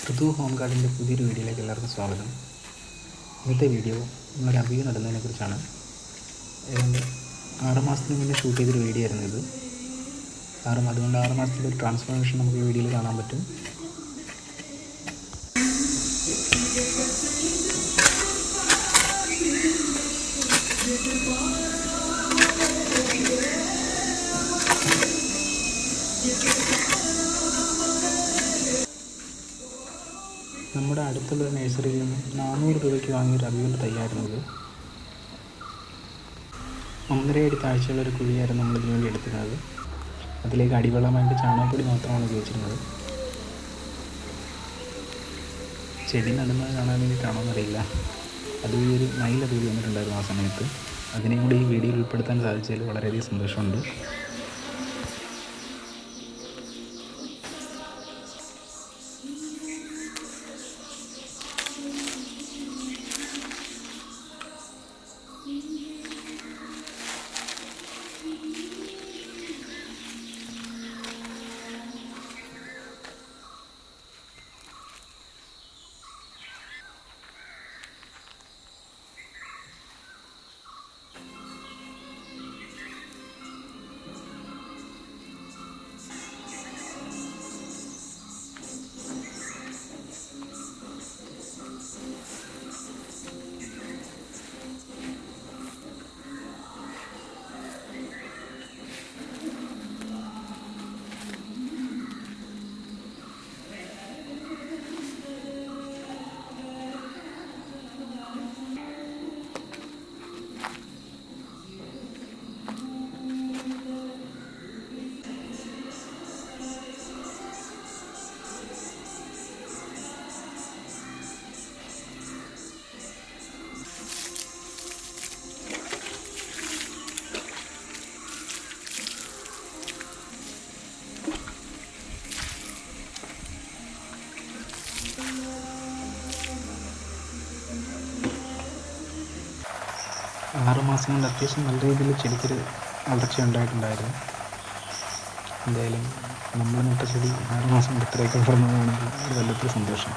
ഋതു home ഗാർഡിൻ്റെ പുതിയൊരു വീഡിയോയിലേക്ക് എല്ലാവർക്കും സ്വാഗതം. ഇന്നത്തെ വീഡിയോ നമ്മളൊരു അബിയു നടുന്നതിനെക്കുറിച്ചാണ്. ഏതാണ്ട് 6 മാസത്തിന് മുന്നേ ഷൂട്ട് ചെയ്തൊരു വീഡിയോ ആയിരുന്നു ഇത്. അതുകൊണ്ട് 6 മാസത്തിൻ്റെ ഒരു ട്രാൻസ്ഫോർമേഷൻ നമുക്ക് ഈ വീഡിയോയിൽ കാണാൻ പറ്റും. നമ്മുടെ അടുത്തുള്ള നഴ്സറിയിൽ നിന്ന് 400 രൂപയ്ക്ക് വാങ്ങിയൊരു അബിയുവിൻ്റെ തൈയായിരുന്നു ഇത്. 1.5 അടി താഴ്ചയുള്ളൊരു കുഴിയായിരുന്നു നമ്മളിതിനു വേണ്ടി എടുത്തിരുന്നത്. അതിലേക്ക് അടിവെള്ളമായിട്ട് ചാണകപ്പൊടി മാത്രമാണ് ഉപയോഗിച്ചിരുന്നത്. ചെടി നടുന്നത് കാണാൻ വേണ്ടിയിട്ടാണോ എന്നറിയില്ല, അത് ഈ ഒരു മയിലതുകൂടി വന്നിട്ടുണ്ടായിരുന്നു ആ സമയത്ത്. അതിനെയും കൂടി ഈ വീഡിയോയിൽ ഉൾപ്പെടുത്താൻ സാധിച്ചതിൽ വളരെയധികം സന്തോഷമുണ്ട്. ആറ് മാസം കൊണ്ട് അത്യാവശ്യം നല്ല രീതിയിൽ ചെടിക്കൊരു വളർച്ച ഉണ്ടായിട്ടുണ്ടായിരുന്നു. എന്തായാലും നമ്മൾ നട്ട ചെടി 6 മാസം കൊണ്ട് ഇത്രയൊക്കെ വളർന്നതാണെങ്കിൽ ഒരു വല്ലാത്തൊരു സന്തോഷം.